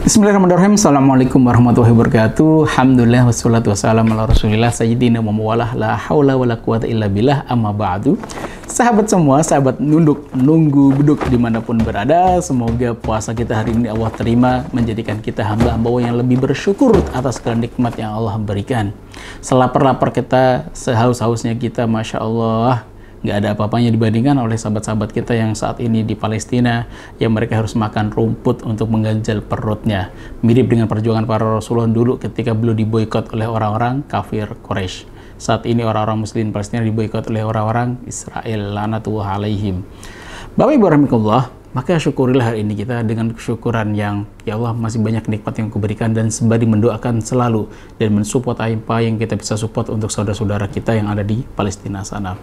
Bismillahirrahmanirrahim. Assalamualaikum warahmatullahi wabarakatuh. Alhamdulillah wassalatu wassalamu ala rasulillah sayyidina Muhammad la haula wala quwata illa billah amma ba'du. Sahabat semua, sahabat nunggu beduk dimanapun berada, semoga puasa kita hari ini Allah terima, menjadikan kita hamba-hamba yang lebih bersyukur atas segala nikmat yang Allah berikan. Selapar-lapar kita, sehaus-hausnya kita, Masya Allah, nggak ada apa-apanya dibandingkan oleh sahabat-sahabat kita yang saat ini di Palestina, yang mereka harus makan rumput untuk mengganjal perutnya. Mirip dengan perjuangan para Rasulullah dulu ketika beliau diboikot oleh orang-orang kafir Quraisy. Saat ini orang-orang muslim Palestina diboikot oleh orang-orang Israel, lanatullah alaihim. Bapak Ibu rahimakumullah, maka syukurilah hari ini kita dengan kesyukuran yang, ya Allah, masih banyak nikmat yang kuberikan, dan sembari mendoakan selalu dan mensupport apa yang kita bisa support untuk saudara-saudara kita yang ada di Palestina sana.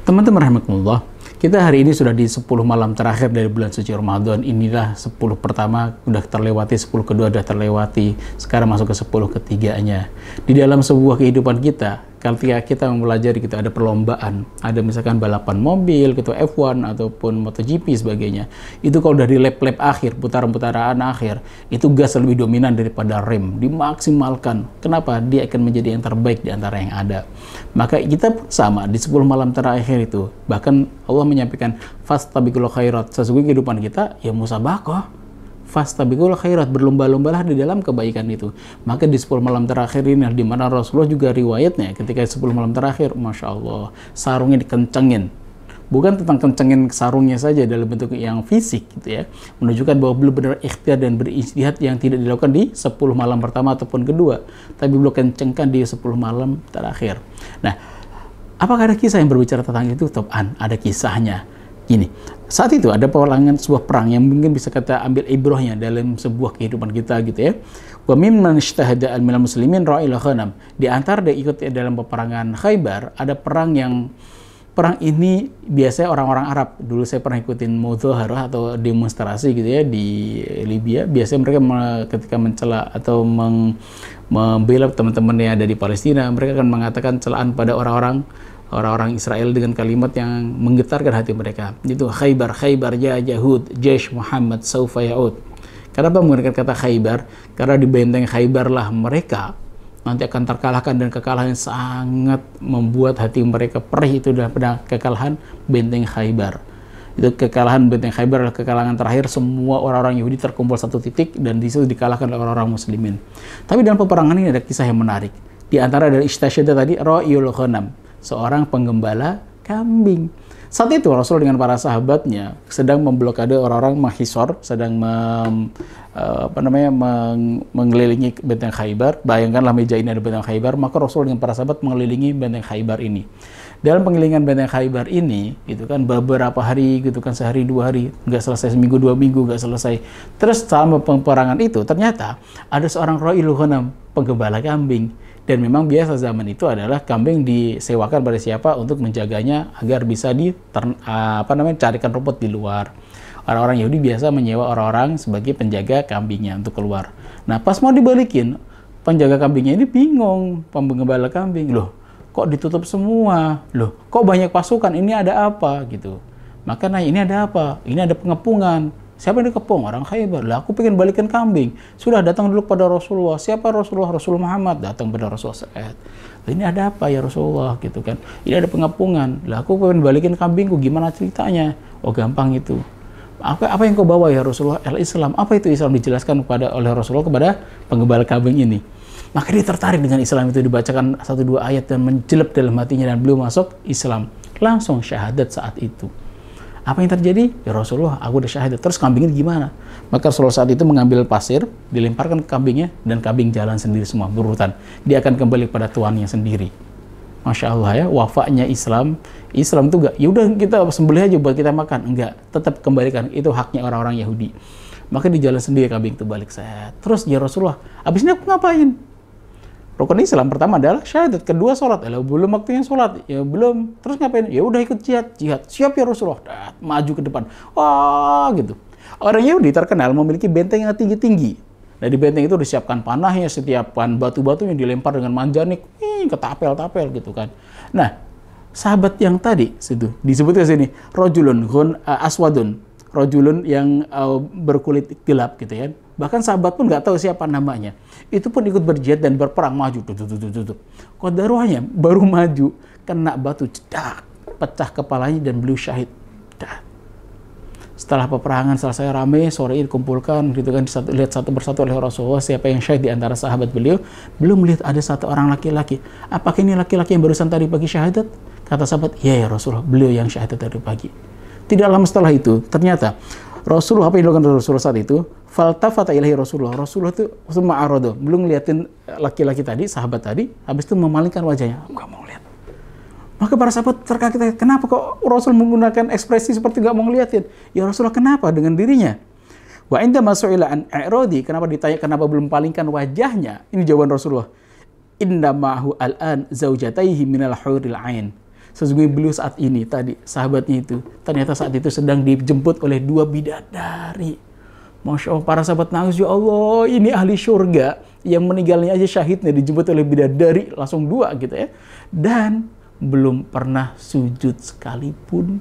Teman-teman rahimakumullah, kita hari ini sudah di 10 malam terakhir dari bulan suci Ramadan. Inilah 10 pertama udah terlewati, 10 kedua udah terlewati, sekarang masuk ke 10 ketiganya. Di dalam sebuah kehidupan kita, ketika kita mempelajari, kita ada perlombaan, ada misalkan balapan mobil, gitu, F1 ataupun MotoGP sebagainya. Itu kalau udah di lap-lap akhir, putaran-putaran akhir, itu gas lebih dominan daripada rem, dimaksimalkan. Kenapa? Dia akan menjadi yang terbaik di antara yang ada. Maka kita pun sama di 10 malam terakhir itu. Bahkan Allah menyampaikan fastabiqul khairat, sesungguhnya kehidupan kita ya musabaqah. Fastabiqul khairat, berlomba-lombalah di dalam kebaikan itu. Maka di 10 malam terakhir ini, di mana Rasulullah juga riwayatnya ketika 10 malam terakhir, Masya Allah, sarungnya dikencengin. Bukan tentang kencengin sarungnya saja dalam bentuk yang fisik gitu ya, menunjukkan bahwa beliau benar ikhtiar dan berijtihad yang tidak dilakukan di 10 malam pertama ataupun kedua, tapi beliau kencengkan di 10 malam terakhir. Nah, apakah ada kisah yang berbicara tentang itu? Topan, ada kisahnya. Gini, saat itu ada peperangan, sebuah perang yang mungkin bisa kita ambil ibrahnya dalam sebuah kehidupan kita gitu ya. Wa mimman ijtahada minal muslimin ra'il ghanam. Di antara dia ikut dalam peperangan Khaybar, ada perang ini biasanya orang-orang Arab. Dulu saya pernah ikutin mudzaharah atau demonstrasi gitu ya di Libya. Biasanya mereka ketika mencela atau membela teman-teman yang ada di Palestina, mereka akan mengatakan celaan pada orang-orang Israel dengan kalimat yang menggetarkan hati mereka. Itu Khaybar, Khaybar ya Yahud, Jaish Muhammad saufa ya'ud. Kenapa menggunakan kata Khaybar? Karena di benteng Khaybar lah mereka nanti akan terkalahkan, dan kekalahan sangat membuat hati mereka perih. Itu adalah kekalahan benteng Khaybar. Itu kekalahan benteng Khaybar adalah kekalahan terakhir, semua orang-orang Yahudi terkumpul satu titik dan di situ dikalahkan oleh orang-orang muslimin. Tapi dalam peperangan ini ada kisah yang menarik. Di antara dari istasyada tadi, ra'iyul ghanam, seorang penggembala kambing. Saat itu Rasul dengan para sahabatnya sedang memblokade orang-orang Mahisor, sedang mengelilingi benteng Khaybar. Bayangkanlah meja ini ada benteng Khaybar, maka Rasul dengan para sahabat mengelilingi benteng Khaybar ini. Dalam pengelilingan benteng Khaybar ini, itu kan beberapa hari, gitu kan, sehari dua hari, nggak selesai, seminggu dua minggu nggak selesai. Terus selama peperangan itu ternyata ada seorang ra'ilul ghanam, penggembala kambing. Dan memang biasa zaman itu adalah kambing disewakan pada siapa untuk menjaganya agar bisa carikan rumput di luar. Orang-orang Yahudi biasa menyewa orang-orang sebagai penjaga kambingnya untuk keluar. Nah, pas mau dibalikin, penjaga kambingnya ini bingung, penggembala kambing, loh, kok ditutup semua? Loh, kok banyak pasukan? Ini ada apa? Gitu. Maka nanya, ini ada apa? Ini ada pengepungan. Siapa yang dikepung? Orang Khaybar. Lah, aku pengen balikan kambing. Sudah, datang dulu pada Rasulullah. Siapa Rasulullah? Rasul Muhammad. Datang pada Rasulullah. Ini ada apa ya Rasulullah? Gitu kan. Ini ada pengepungan. Lah, aku pengen balikin kambingku. Gimana ceritanya? Oh, gampang itu. Apa yang kau bawa ya Rasulullah? Al-Islam. Apa itu Islam? Dijelaskan oleh Rasulullah kepada penggembala kambing ini. Maka dia tertarik dengan Islam itu, dibacakan 1-2 ayat dan menjelep dalam hatinya, dan beliau masuk Islam. Langsung syahadat saat itu. Apa yang terjadi? Ya Rasulullah, aku udah syahadat. Terus kambingnya gimana? Maka Rasulullah saat itu mengambil pasir, dilemparkan ke kambingnya, dan kambing jalan sendiri semua, berurutan. Dia akan kembali pada tuannya sendiri. Masya Allah ya, wafaknya Islam. Islam itu enggak, ya udah kita sembelih aja buat kita makan. Enggak, tetap kembalikan. Itu haknya orang-orang Yahudi. Maka di jalan sendiri kambing itu balik saya. Terus ya Rasulullah, abis ini aku ngapain? Rukun Islam pertama adalah syahadat, kedua sholat. Belum waktunya sholat, ya belum. Terus ngapain? Ya udah ikut jihad. Siap ya Rasulullah. Maju ke depan. Wah, gitu. Orang Yahudi terkenal memiliki benteng yang tinggi-tinggi. Nah, di benteng itu disiapkan panahnya, setiap batu-batu yang dilempar dengan manjanik, ketapel-tapel gitu kan. Nah, sahabat yang tadi situ disebutnya sini, rojulun aswadun, rojulun yang berkulit gelap gitu ya, Bahkan sahabat pun nggak tahu siapa namanya. Itu pun ikut berjihad dan berperang maju. Qadarullah baru maju kena batu cedak, pecah kepalanya dan beliau syahid. Setelah peperangan selesai rame, sore ini dikumpulkan gitu kan, lihat satu persatu oleh Rasulullah siapa yang syahid di antara sahabat beliau. Belum melihat ada satu orang laki-laki. Apakah ini laki-laki yang barusan tadi pagi syahadat? Kata sahabat, ya Rasulullah, beliau yang syahadat tadi pagi. Tidak lama setelah itu, ternyata Rasulullah, apa yang dilakukan Rasulullah saat itu? Faltafata ilahi Rasulullah. Rasulullah itu semua arodo, belum ngeliatin laki-laki tadi, sahabat tadi, habis itu memalingkan wajahnya. Enggak mau lihat. Maka para sahabat terkaget, kenapa kok Rasul menggunakan ekspresi seperti nggak mau ngeliatin? Ya Rasulullah, kenapa dengan dirinya? Wa inda masu'ila an i'radi, kenapa ditanya kenapa belum palingkan wajahnya? Ini jawaban Rasulullah. Inna ma'hu al'an zaujataihi minal huril ain. Sesungguhnya beliau saat ini tadi, sahabatnya itu, ternyata saat itu sedang dijemput oleh 2 bidadari. Masya Allah, para sahabat nangis, ya Allah, ini ahli surga yang meninggalnya aja syahidnya dijemput oleh bidadari, langsung 2 gitu ya. Dan belum pernah sujud sekalipun.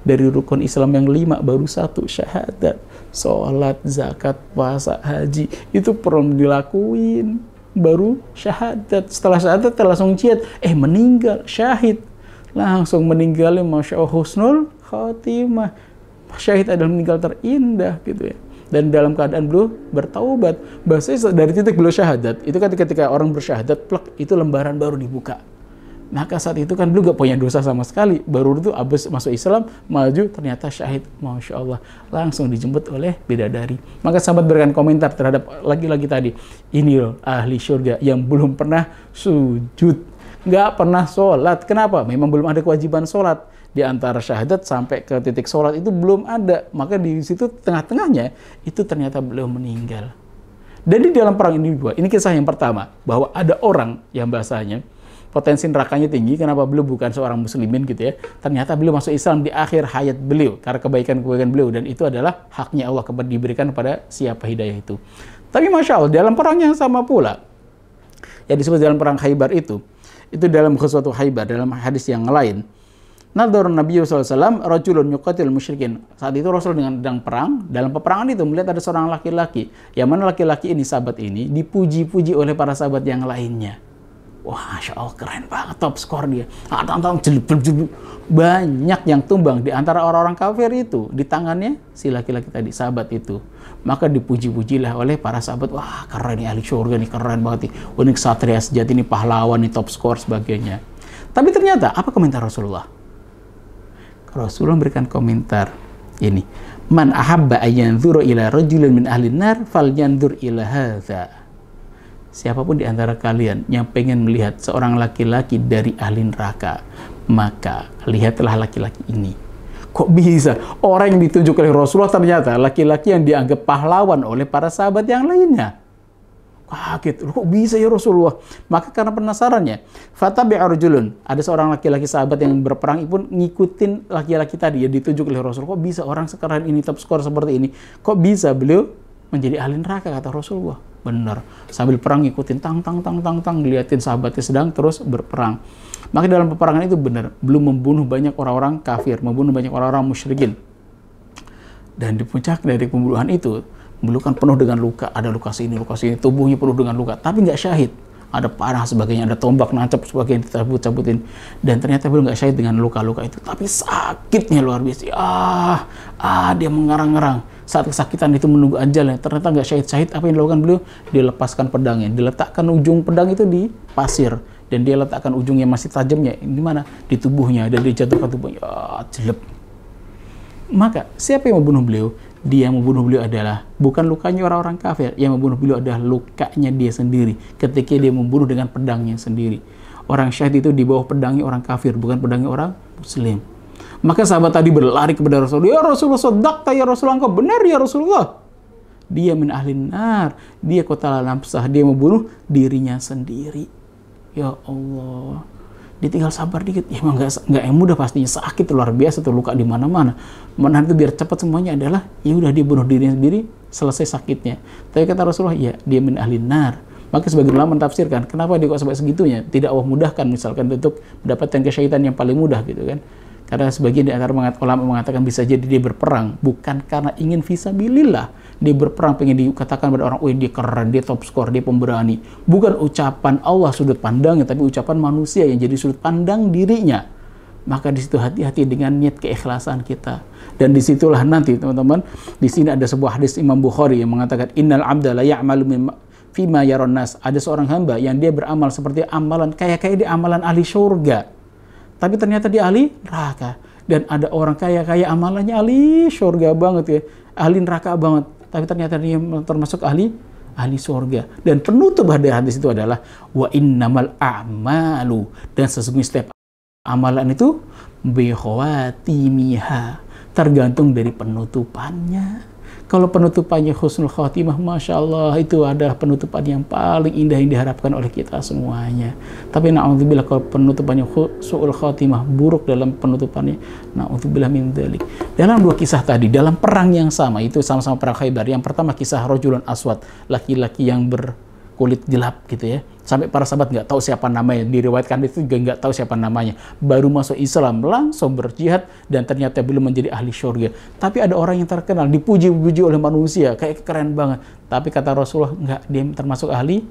Dari rukun Islam yang 5 baru 1 syahadat. Sholat, zakat, puasa, haji itu perlu dilakuin. Baru syahadat. Setelah syahadat langsung jihad. Meninggal, syahid. Langsung meninggalnya Masya Allah, husnul khatimah. Syahid adalah meninggal terindah gitu ya. Dan dalam keadaan beliau bertaubat. Bahasanya dari titik beliau syahadat, itu kan ketika orang bersyahadat, plek, itu lembaran baru dibuka. Maka saat itu kan beliau gak punya dosa sama sekali. Baru itu abis masuk Islam, maju, ternyata syahid. Masya Allah. Langsung dijemput oleh bidadari. Maka sahabat berikan komentar terhadap lagi-lagi tadi. Ini loh ahli surga yang belum pernah sujud. Gak pernah sholat. Kenapa? Memang belum ada kewajiban sholat. Di antara syahadat sampai ke titik sholat itu belum ada. Maka di situ tengah-tengahnya, itu ternyata beliau meninggal. Dan di dalam perang ini juga, ini kisah yang pertama. Bahwa ada orang yang bahasanya, potensi nerakanya tinggi, kenapa beliau bukan seorang muslimin gitu ya. Ternyata beliau masuk Islam di akhir hayat beliau karena kebaikan-kebaikan beliau, dan itu adalah haknya Allah diberikan kepada siapa hidayah itu. Tapi Masya Allah, dalam perang yang sama pula, yang disebut dalam perang Khaybar itu dalam ghazwatu Khaybar, dalam hadis yang lain, nadhar Nabi SAW rajulun yuqatil musyrikin. Saat itu Rasul sedang perang, dalam peperangan itu melihat ada seorang laki-laki, yang mana laki-laki ini, sahabat ini, dipuji-puji oleh para sahabat yang lainnya. Wah, Masya Allah, keren banget, top skor dia. Banyak yang tumbang di antara orang-orang kafir itu di tangannya si laki-laki tadi, sahabat itu. Maka dipuji-pujilah oleh para sahabat. Wah, keren nih ahli surga nih, keren banget nih. Wah, ini ksatria sejati nih, pahlawan nih, top skor sebagainya. Tapi ternyata apa komentar Rasulullah? Rasulullah memberikan komentar ini. Man ahabba ayyanzura ila rajulin min ahli nar falyanzur ila hadza. Siapapun di antara kalian yang pengen melihat seorang laki-laki dari ahli neraka, maka lihatlah laki-laki ini. Kok bisa? Orang yang ditunjuk oleh Rasulullah ternyata laki-laki yang dianggap pahlawan oleh para sahabat yang lainnya. Kaget, kok bisa ya Rasulullah? Maka karena penasarannya, fatabi'a rajulun, ada seorang laki-laki sahabat yang berperang pun ngikutin laki-laki tadi yang ditunjuk oleh Rasulullah. Kok bisa orang sekeren ini, top skor seperti ini? Kok bisa beliau menjadi ahli neraka, kata Rasulullah? Benar, sambil perang ngikutin tang, dilihatin sahabatnya sedang terus berperang. Maka dalam peperangan itu benar, belum membunuh banyak orang-orang kafir, membunuh banyak orang-orang musyrikin. Dan di puncak dari pembunuhan itu, beliau kan penuh dengan luka, ada luka sini, tubuhnya penuh dengan luka, tapi nggak syahid. Ada panah sebagainya, ada tombak nancap sebagainya, dicabut-cabutin. Dan ternyata beliau nggak syahid dengan luka-luka itu, tapi sakitnya luar biasa. Dia mengarang-ngarang. Saat kesakitan itu menunggu ajalnya, ternyata nggak syahid-syahid. Apa yang dilakukan beliau? Dia lepaskan pedangnya, diletakkan ujung pedang itu di pasir, dan dia letakkan ujungnya masih tajamnya di mana? Di tubuhnya, dan dijatuhkan tubuhnya. Jelek. Maka siapa yang membunuh beliau? Dia yang membunuh beliau adalah bukan lukanya orang-orang kafir, yang membunuh beliau adalah lukanya dia sendiri ketika dia membunuh dengan pedangnya sendiri. Orang syahid itu di bawah pedangnya orang kafir, bukan pedangnya orang muslim. Maka sahabat tadi berlari kepada Rasulullah. Ya Rasulullah, shadaqta ya Rasulullah, engkau benar ya Rasulullah. Dia min ahlin nar, dia qatala nafsah, dia membunuh dirinya sendiri. Ya Allah. Dia tinggal sabar dikit. Ya emang nggak mudah, pastinya sakit luar biasa tuh, luka di mana-mana. Menahan itu biar cepat semuanya adalah ya udah dia bunuh dirinya sendiri, selesai sakitnya. Tapi kata Rasulullah, ya dia min ahlin nar. Maka sebagian ulama mentafsirkan, kenapa dia kok sampai segitunya? Tidak Allah mudahkan misalkan untuk mendapatkan kesyahidan yang paling mudah gitu kan. Karena sebagian di antara ulama mengatakan bisa jadi dia berperang bukan karena ingin fisabilillah. Dia berperang pengen dikatakan pada orang, "Oh, dia keren, dia top skor, dia pemberani." Bukan ucapan Allah sudut pandangnya, tapi ucapan manusia yang jadi sudut pandang dirinya. Maka di situ hati-hati dengan niat keikhlasan kita. Dan disitulah nanti teman-teman, di sini ada sebuah hadis Imam Bukhari yang mengatakan, "Innal 'abda la ya'malu fima yaron nas." Ada seorang hamba yang dia beramal seperti amalan kayak dia amalan ahli surga, tapi ternyata dia ahli neraka. Dan ada orang kaya amalannya ahli surga banget ya, ahli neraka banget, tapi ternyata dia termasuk ahli surga. Dan penutup hadis itu adalah wa innamal a'malu, dan sesungguhnya setiap amalan itu bikhawatimiha, tergantung dari penutupannya. Kalau penutupannya husnul khatimah, Masya Allah, itu adalah penutupan yang paling indah yang diharapkan oleh kita semuanya. Tapi na'udzubillah, kalau penutupannya su'ul khatimah, buruk dalam penutupannya, na'udzubillah min dzalik. Dalam dua kisah tadi, dalam perang yang sama, itu sama-sama perang Khaybar. Yang pertama kisah rajulun aswad, laki-laki yang berkulit gelap gitu ya. Sampai para sahabat nggak tahu siapa namanya, diriwayatkan itu juga nggak tahu siapa namanya. Baru masuk Islam, langsung berjihad, dan ternyata belum menjadi ahli surga. Tapi ada orang yang terkenal, dipuji-puji oleh manusia, kayak keren banget. Tapi kata Rasulullah, nggak, dia termasuk ahli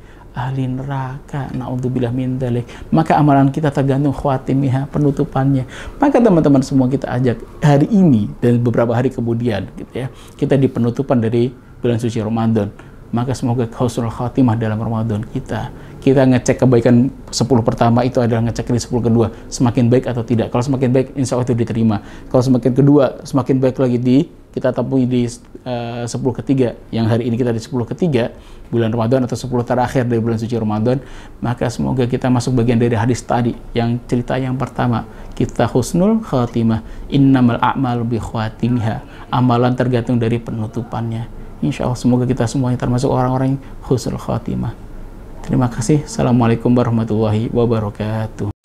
neraka. Na'udzubillah min dzalik. Maka amalan kita tergantung khawatimnya, penutupannya. Maka teman-teman semua kita ajak hari ini dan beberapa hari kemudian gitu ya, kita di penutupan dari bulan suci Ramadan. Maka semoga husnul khatimah dalam Ramadan kita ngecek kebaikan 10 pertama itu adalah ngecek di 10 kedua semakin baik atau tidak. Kalau semakin baik, insya Allah itu diterima. Kalau semakin kedua semakin baik lagi, kita temui di 10 ketiga, yang hari ini kita di 10 ketiga bulan Ramadan atau 10 terakhir dari bulan suci Ramadan. Maka semoga kita masuk bagian dari hadis tadi yang cerita yang pertama, kita husnul khatimah, innamal a'malu bi khawatimha, amalan tergantung dari penutupannya. Insya Allah semoga kita semuanya termasuk orang-orang yang husnul khatimah. Terima kasih. Assalamualaikum warahmatullahi wabarakatuh.